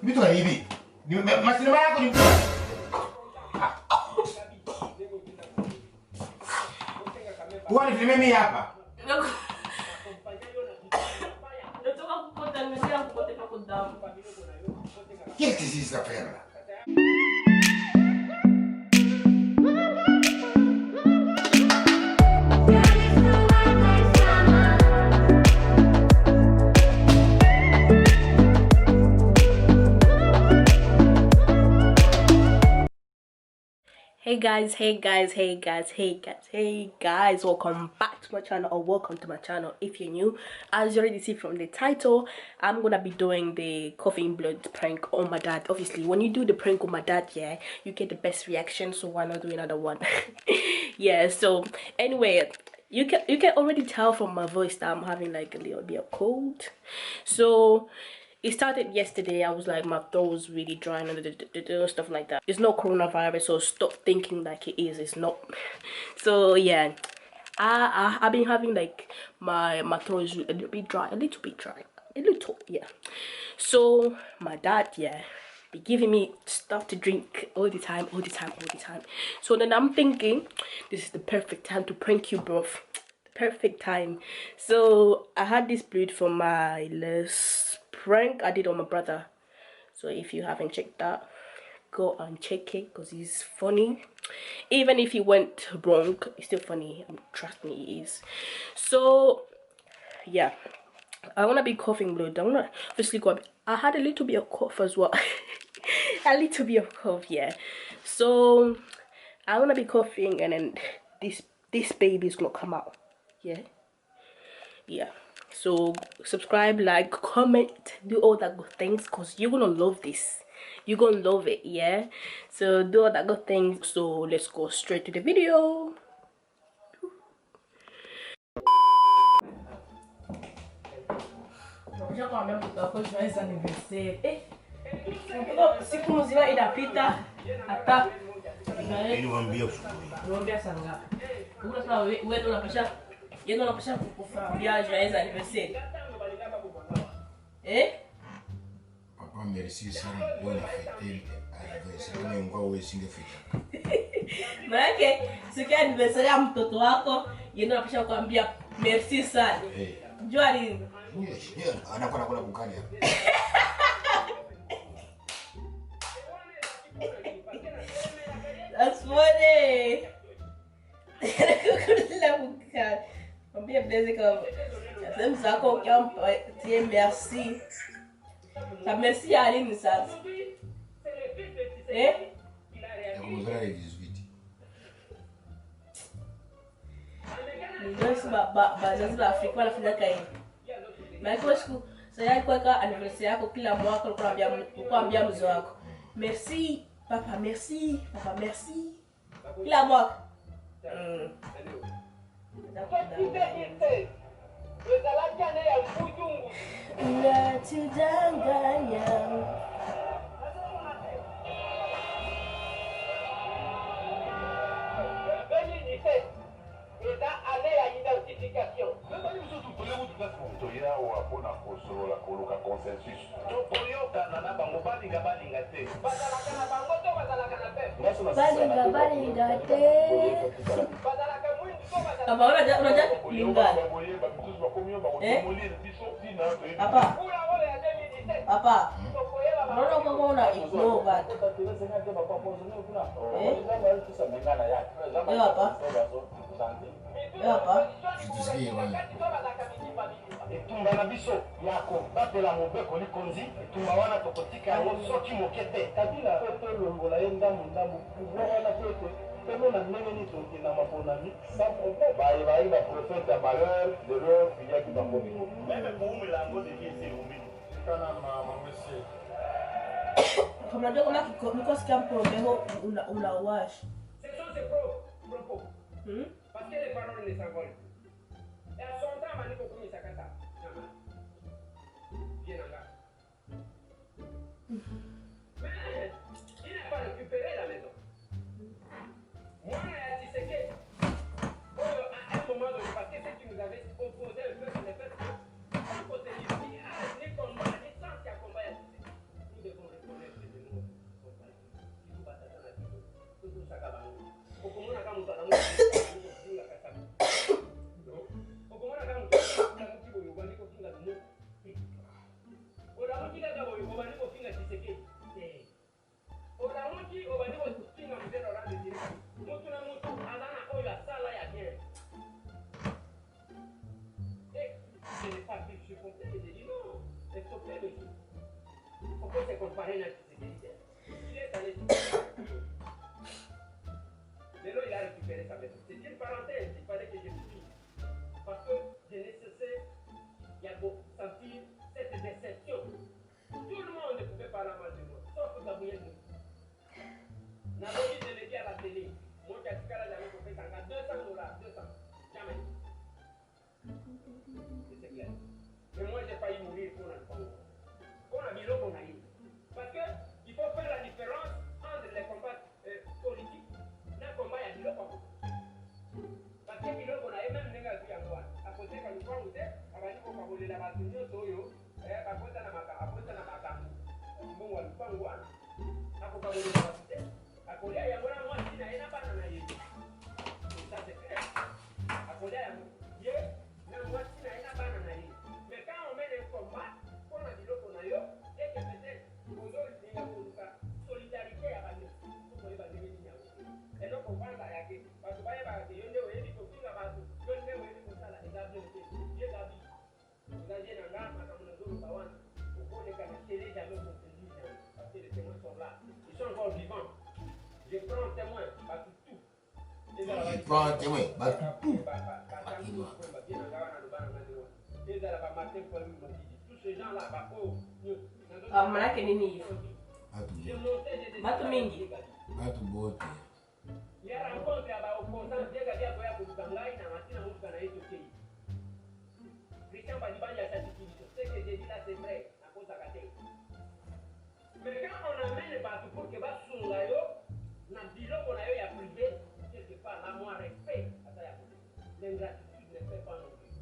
Vitu hivi. Ni masinema yako ni mkubwa. Kwa ni filme mimi hapa. Natoka kukota nimesema kukote pa kudamu. Qu'est-ce que c'est ça faire là? Hey guys, welcome back to my channel, or welcome to my channel if you're new. As you already see from the title, I'm gonna be doing the coughing blood prank on my dad. Obviously, when you do the prank on my dad, yeah, you get the best reaction, so why not do another one? Yeah, so anyway, you can already tell from my voice that I'm having like a little bit of cold. So it started yesterday. I was like, my throat was really dry and stuff like that. It's not coronavirus, so stop thinking like it is. It's not. So yeah, I've been having like my throat is a little bit dry, yeah. So my dad, yeah, be giving me stuff to drink all the time. So then I'm thinking, this is the perfect time to prank you, bro. Perfect time. So I had this bleed from my last prank I did on my brother. So if you haven't checked that, go and check it because it's funny. Even if he went wrong, it's still funny. Trust me, it is. So yeah, I wanna be coughing blood. I wanna obviously go. I had a little bit of cough as well. A little bit of cough, yeah. So I wanna be coughing, and then this baby is gonna come out. Yeah, so subscribe, like, comment, do all that good things, because you're gonna love this. You're gonna love it, yeah. So do all that good things. So let's go straight to the video. Yeye ndo anapasha kukufanyia joyeux anniversaire. Papa merci sana kwa fete anniversaire kama ingwa wewe singefika. Maana siku ya anniversaire ya mtoto wako, yeye ndo anapasha kukuambia merci sana. Jua nini? Yeah, anakuwa nakula bukani hapa. That's funny. Nakukula bukani. Combien de plaisir comme j'aime ça qu'on dit merci. Ça merci à Aline ça. Vous avez 18. Ndio baadhi ya Afrika wanafanya kai. Na kwa siku sasa kwa anniversaire yako kila mwaka unaambia mzee wako. Merci papa, merci papa, merci. Kila mwaka. Unatudanganya. Papa, unaona kama una ignore watu. Papa. Jitusikie bwana. Etumba na biso yako batela mobeko likonzi etumba wana tokotika yango soki mokete kabila oto longola yenda mundamu pouvoir na tete tellement na ndenge ni toke na maponami sans problème bayi ba prophète ya malheur de leur fille qui bango même pour milango de vie c'est umi kana mama monsieur Kama ndio kama mko sikia mprobeho una wash. C'est ça c'est propos. Parce que les paroles ne s'envolent. Et à son temps maniko kumi sakata. Viens là. Mais il n'a pas récupéré la maison. Moi, il dit c'est que à un moment donné, parce que tu nous avais opposé le peuple, on peut te dire, ni combat, ni sans qu'il y a combat. Il a récupéré sa maîtrise. C'est une parenthèse, il fallait que je finisse. Parce que c'est nécessaire, il y a beau sentir cette déception. Tout le monde ne pouvait pas la mal de moi, sauf Gabriel. N'a pas envie de le dire à la télé. Moi, qui a dit qu'elle avait fait $200, 200, jamais. C'est clair. Mais moi, j'ai failli mourir pour un Congo. On a mis l'eau qu'on a eu. Parce qu'il faut faire la différence entre les combats politiques et les combats à l'eau. Parce que l'eau qu'on a eu, même les gars, à côté de nous, on a dit qu'on va voler la base de nous, à côté de la maca, à côté de la maca. Bon, on va pas voir. À côté de la base. À côté de la base, moi, je n'ai pas de naïf. Ça, c'est clair. À côté de la base, moi, je n'ai pas de naïf. Mais quand on met les combats, on a dit l'eau qu'on a eu, et que peut-être, aujourd'hui, il y a une solidarité à la maison. Et donc, on va à la guerre. Parce que, il y a des gens qui ont dit que la base, je ne sais pas si ça a été fait. Dieu l'a dit. Vous avez un gars, madame, nous avons pas on est qu'à la télé, jamais qu'on se dit, parce que les témoins sont là. Ils sont encore vivants. Je prends un témoin, pas tout. Je prends un témoin, pas tout. Tous ces gens-là, Malaika nini? Batu mingi. Batu bote. Il y a rencontré à opposants, il y a des gens qui ont été dans la Christian Badibani a certifié. Ce que j'ai dit là, c'est vrai, à cause de la tête. Mais quand on amène les bateaux pour que va sur la yo, dans le bilan qu'on a eu à privé, quelque part, là, moi, respect à ça, l'ingratitude ne fait pas non plus.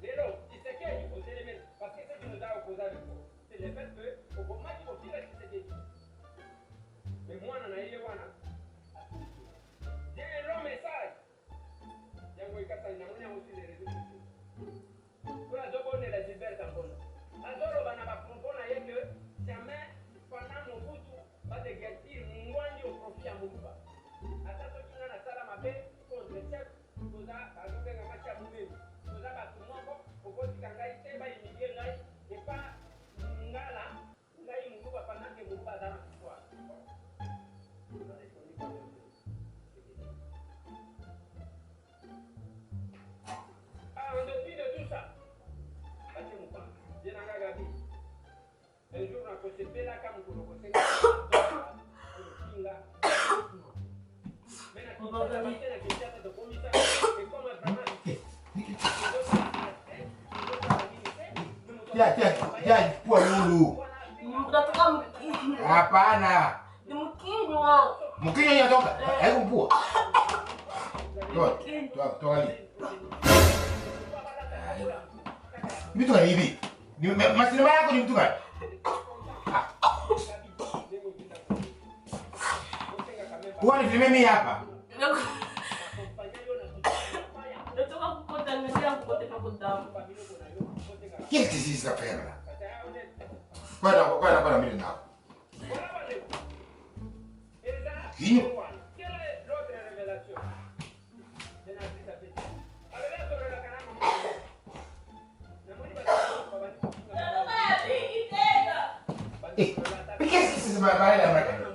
Mais non, il sait qu'il faut se les parce que ce qui nous a opposé avec vous, c'est le fait que, au moment où il faut dire que c'est des gens. Mais moi, on a eu les wana. J'ai un long message. J'ai aussi les réseaux sociaux. Kuna zobo ne la Gilbert Tambona. Azoro bana bakompona yeke jamais pendant Mobutu ba de gertir mwandi au profit ya Mububa. Ata to kinga na sala mabe contre chef koza azobe nga macha mumbe. Koza ba tumoko okoti kangai te ba imige ngai et pas ngala ngai Mububa pendant que Mububa dana kwa. En dépit de tout ça, un jour, on a posé là comme pour le Kwa lulu. Hapana. Ni mkingo. Mkingo yatoka. Hebu mpua. Toa. Vitu gani hivi? Masinema yako ni vitu gani? Uwani filme mimi hapa. Natoka kukota ngania kukote kwa kudamu. Qu'est-ce que c'est ça faire là? Voilà, mille nao. Quelle est l'autre révélation? Mais qu'est-ce que c'est ça parler là maintenant?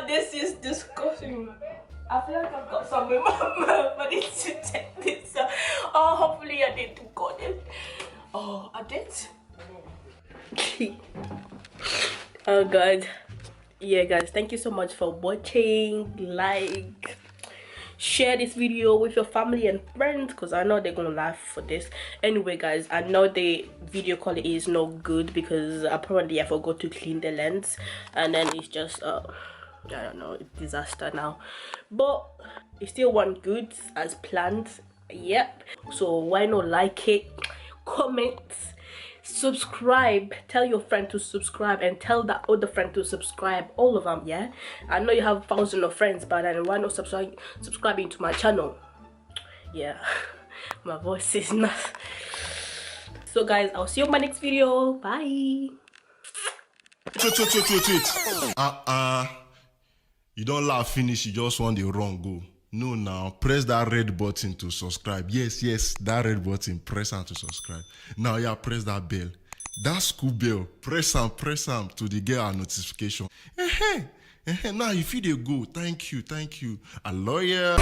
This is disgusting. I feel like I've got some in my mouth, but it's to take this out. Oh, hopefully I didn't got it. Oh, I did. Oh God. Yeah guys, thank you so much for watching. Like, share this video with your family and friends, because I know they're gonna laugh for this. Anyway guys, I know the video quality is not good because apparently I forgot to clean the lens, and then it's just I don't know, disaster now, but it still went good as planned. Yep, so why not like it, comment, subscribe, tell your friend to subscribe, and tell that other friend to subscribe, all of them. Yeah, I know you have thousands of friends, but then why not subscribing to my channel? Yeah, my voice is not. So guys, I'll see you in my next video. Bye. Wait. You don't laugh finish, you just want the wrong go. No, now press that red button to subscribe. Yes, that red button, press on to subscribe. Now yeah, press that bell, that school bell, press on to the get our notification. Now if you dey go, thank you, a lawyer.